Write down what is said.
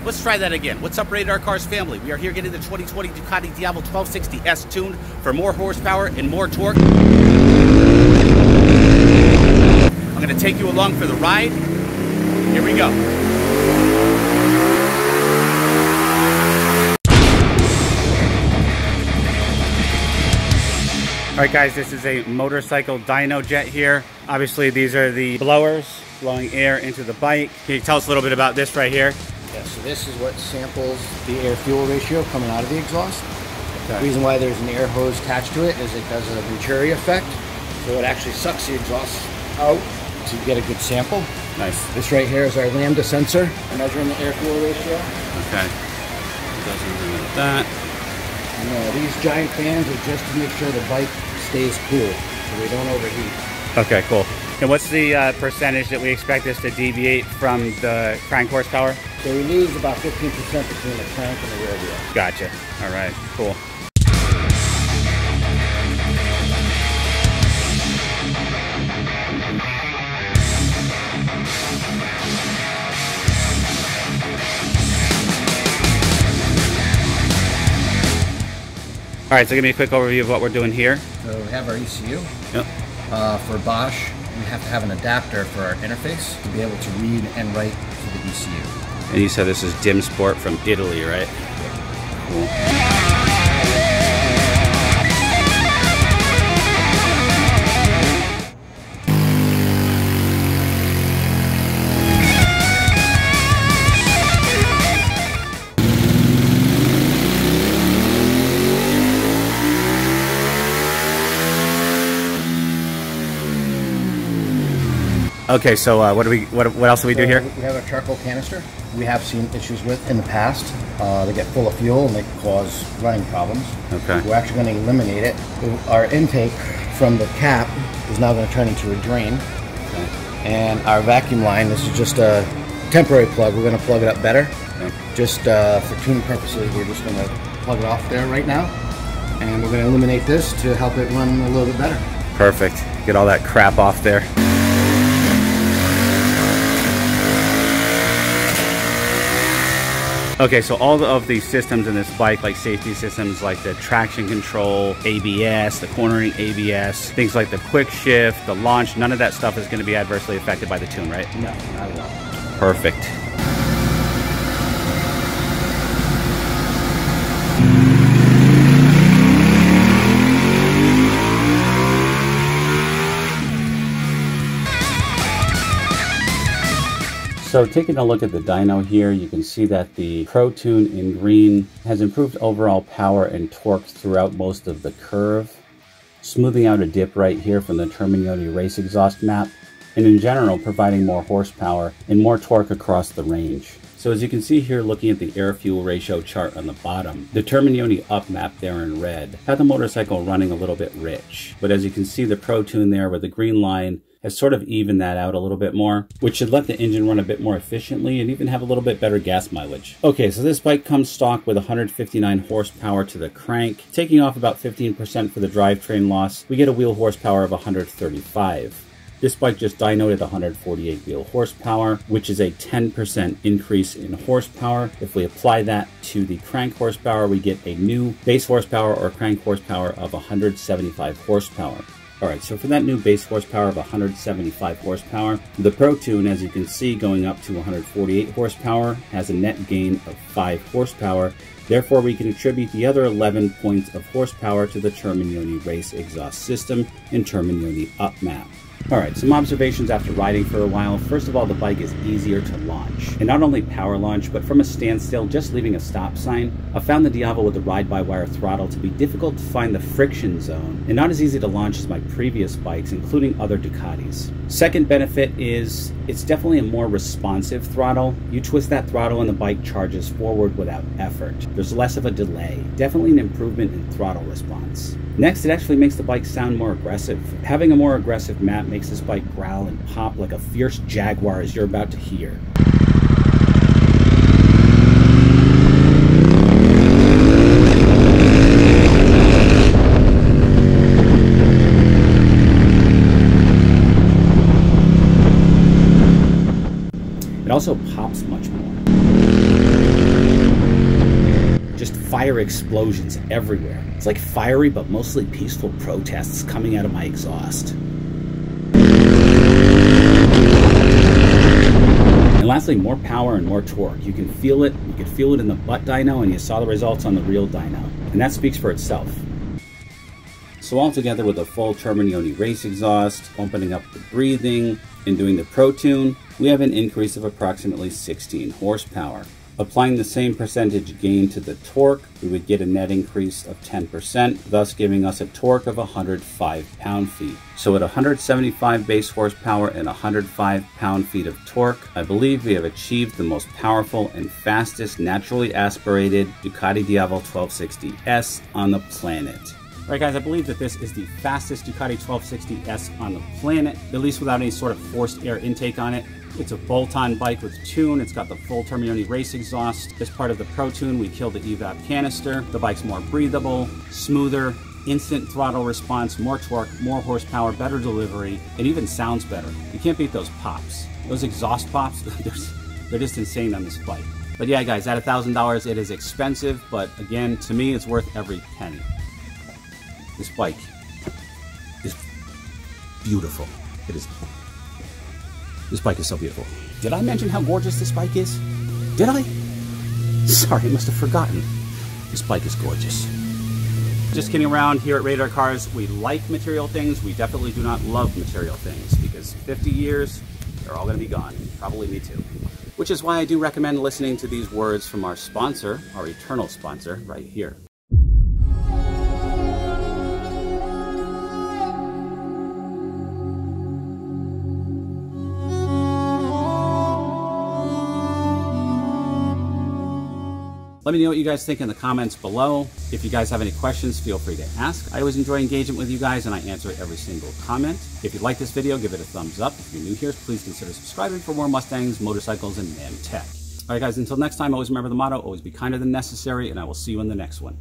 Let's try that again. What's up, Radar Cars family? We are here getting the 2020 Ducati Diavel 1260S tuned for more horsepower and more torque. I'm going to take you along for the ride. Here we go. All right, guys, this is a motorcycle Dino Jet here. Obviously, these are the blowers blowing air into the bike. Can you tell us a little bit about this right here? Yeah, so this is what samples the air-fuel ratio coming out of the exhaust. Okay. The reason why there's an air hose attached to it is it does a Venturi effect. So it actually sucks the exhaust out to get a good sample. Nice. This right here is our lambda sensor measuring the air-fuel ratio. Okay. That. These giant fans are just to make sure the bike stays cool so they don't overheat. Okay, cool. And what's the percentage that we expect this to deviate from the crank horsepower? So we lose about 15% between the crank and the rear wheel. Gotcha. All right, cool. All right, so give me a quick overview of what we're doing here. So we have our ECU. Yep. For Bosch, we have to have an adapter for our interface to be able to read and write to the ECU. And you said this is Dim Sport from Italy, right? Yeah. Cool. Okay, so what else do we do here? We have a charcoal canister we have seen issues with in the past. They get full of fuel and they cause running problems. Okay. We're actually going to eliminate it. Our intake from the cap is now going to turn into a drain. Okay. And our vacuum line, this is just a temporary plug. We're going to plug it up better. Okay. Just for tuning purposes, we're just going to plug it off there right now. And we're going to eliminate this to help it run a little bit better. Perfect. Get all that crap off there. Okay, so all of these systems in this bike, like safety systems like the traction control, ABS, the cornering ABS, things like the quick shift, the launch, none of that stuff is going to be adversely affected by the tune, right? No, not at all. Perfect. So taking a look at the dyno here, you can see that the Pro Tune in green has improved overall power and torque throughout most of the curve, smoothing out a dip right here from the Termignoni race exhaust map, and in general providing more horsepower and more torque across the range. So as you can see here, looking at the air-fuel ratio chart on the bottom, the Termignoni up map there in red had the motorcycle running a little bit rich. But as you can see, the Pro Tune there with the green line has sort of evened that out a little bit more, which should let the engine run a bit more efficiently and even have a little bit better gas mileage. Okay, so this bike comes stock with 159 horsepower to the crank, taking off about 15% for the drivetrain loss. We get a wheel horsepower of 135. This bike just dynoed at 148 wheel horsepower, which is a 10% increase in horsepower. If we apply that to the crank horsepower, we get a new base horsepower or crank horsepower of 175 horsepower. Alright, so for that new base horsepower of 175 horsepower, the Pro Tune, as you can see, going up to 148 horsepower, has a net gain of 5 horsepower. Therefore, we can attribute the other 11 points of horsepower to the Termignoni race exhaust system and Termignoni up map. Alright, some observations after riding for a while. First of all, the bike is easier to launch. And not only power launch, but from a standstill, just leaving a stop sign. I found the Diavel with the ride-by-wire throttle to be difficult to find the friction zone, and not as easy to launch as my previous bikes, including other Ducatis. Second benefit is, it's definitely a more responsive throttle. You twist that throttle and the bike charges forward without effort. There's less of a delay. Definitely an improvement in throttle response. Next, it actually makes the bike sound more aggressive. Having a more aggressive map makes this bike growl and pop like a fierce jaguar, as you're about to hear. It also pops much more. fire explosions everywhere. It's like fiery but mostly peaceful protests coming out of my exhaust. And lastly, more power and more torque. You can feel it. You can feel it in the butt dyno, and you saw the results on the real dyno. And that speaks for itself. So altogether, with a full Termignoni race exhaust, opening up the breathing, and doing the Pro Tune, we have an increase of approximately 16 horsepower. Applying the same percentage gain to the torque, we would get a net increase of 10%, thus giving us a torque of 105 pound-feet. So at 175 base horsepower and 105 pound-feet of torque, I believe we have achieved the most powerful and fastest naturally aspirated Ducati Diavel 1260S on the planet. All right, guys, I believe that this is the fastest Ducati 1260S on the planet, at least without any sort of forced air intake on it. It's a bolt-on bike with tune. It's got the full Termignoni race exhaust. As part of the Pro Tune, we killed the evap canister. The bike's more breathable, smoother, instant throttle response, more torque, more horsepower, better delivery. It even sounds better. You can't beat those pops. Those exhaust pops, they're just insane on this bike. But yeah, guys, at $1,000, it is expensive, but again, to me, it's worth every penny. This bike is beautiful. It is. This bike is so beautiful. Did I mention how gorgeous this bike is? Did I? Sorry, I must have forgotten. This bike is gorgeous. Just kidding around. Here at Radar Cars, we like material things. We definitely do not love material things, because 50 years, they're all going to be gone. Probably me too. Which is why I do recommend listening to these words from our sponsor, our eternal sponsor, right here. Let me know what you guys think in the comments below. If you guys have any questions, feel free to ask. I always enjoy engagement with you guys, and I answer every single comment. If you like this video, give it a thumbs up. If you're new here, please consider subscribing for more Mustangs, motorcycles, and man tech. All right, guys, until next time, always remember the motto, always be kinder than necessary, and I will see you in the next one.